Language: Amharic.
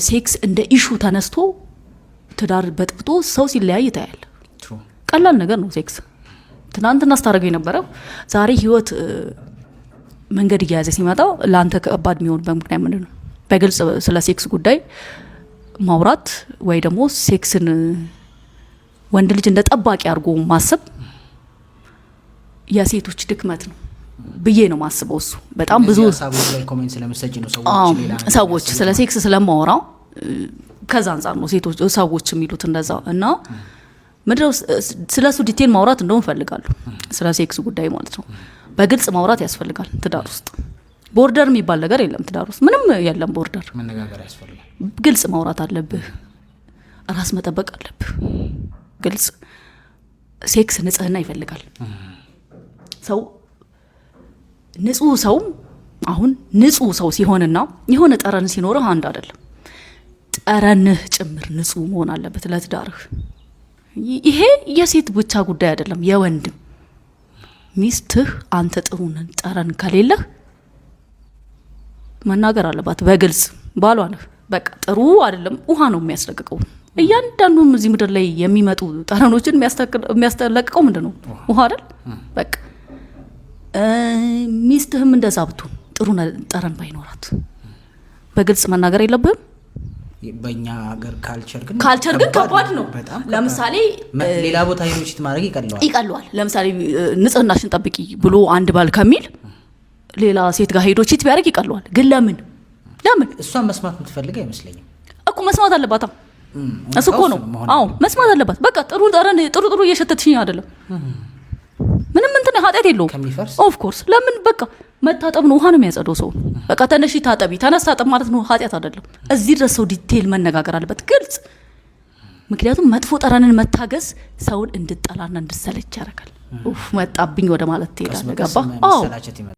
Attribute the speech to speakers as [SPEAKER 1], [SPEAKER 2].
[SPEAKER 1] ሴክስ እንደ ኢሹ ተነስቶ ትዳር በጥብጦ ሰው ሲለያይ ታያል። ቀላል ነገር ነው ሴክስ። ትናንትና አስታረገው የነበረው ዛሬ ህይወት መንገድ እያያዘ ሲመጣ ላንተ ከባድ የሚሆንበት ምክንያት ምንድነው? በግልጽ ስለ ሴክስ ጉዳይ ማውራት ወይ ደግሞ ሴክስን ወንድ ልጅ እንደ ጠባቂ አድርጎ ማሰብ የሴቶች ድክመት ነው ብዬ ነው ማስበው። እሱ በጣም ብዙ ሰዎች ስለ ሴክስ ስለማወራው ከዛ አንፃር ነው ሴቶች ሰዎች የሚሉት እንደዛ እና ምድረው ስለሱ ዲቴል ማውራት እንደው እንፈልጋለሁ። ስለ ሴክስ ጉዳይ ማለት ነው በግልጽ ማውራት ያስፈልጋል። ትዳር ውስጥ ቦርደር የሚባል ነገር የለም። ትዳር ውስጥ ምንም የለም ቦርደር። መነጋገር ያስፈልጋል። ግልጽ ማውራት አለብህ። ራስ መጠበቅ አለብህ። ግልጽ ሴክስ ንጽህና ይፈልጋል። ሰው ንጹህ ሰው አሁን ንጹህ ሰው ሲሆንና የሆነ ጠረን ሲኖርህ አንድ አይደለም። ጠረንህ ጭምር ንጹህ መሆን አለበት ለትዳርህ። ይሄ የሴት ብቻ ጉዳይ አይደለም፣ የወንድም ሚስትህ አንተ ጥሩ ጠረን ከሌለህ መናገር አለባት በግልጽ። ባሏ ነህ በቃ ጥሩ አይደለም ውሃ ነው የሚያስለቅቀው። እያንዳንዱም እዚህ ምድር ላይ የሚመጡ ጠረኖችን የሚያስለቅቀው ምንድነው? ውሃ አይደል? በቃ ሚስትህም እንደዛ ብትሆን ጥሩ ጠረን ባይኖራት በግልጽ መናገር የለብህም።
[SPEAKER 2] በእኛ ሀገር
[SPEAKER 1] ካልቸር ግን ከባድ ነው። ለምሳሌ
[SPEAKER 2] ሌላ ቦታ ሄዶችት ማድረግ
[SPEAKER 1] ይቀለዋል። ለምሳሌ ንጽህናሽን ጠብቂ ብሎ አንድ ባል ከሚል ሌላ ሴት ጋር ሄዶ ቺት ቢያደርግ ይቀለዋል። ግን ለምን
[SPEAKER 2] እሷን መስማት የምትፈልግ አይመስለኝም
[SPEAKER 1] እኮ። መስማት አለባት። እሱ እኮ ነው። አዎ መስማት አለባት። በቃ ጥሩ ጠረን ጥሩ እየሸተትሽኝ አይደለም ምንም እንትን ኃጢአት የለውም። ኦፍ ኮርስ ለምን በቃ መታጠብ ነው። ውሃ ነው የሚያጸደው ሰው። በቃ ተነሺ ታጠቢ፣ ተነስ ታጠብ ማለት ነው ኃጢአት አይደለም። እዚህ ድረስ ሰው ዲቴል መነጋገር አለበት ግልጽ። ምክንያቱም መጥፎ ጠረንን መታገስ ሰውን እንድጠላና እንድሰለች ያደርጋል። መጣብኝ ወደ ማለት ትሄዳለህ። ገባ? አዎ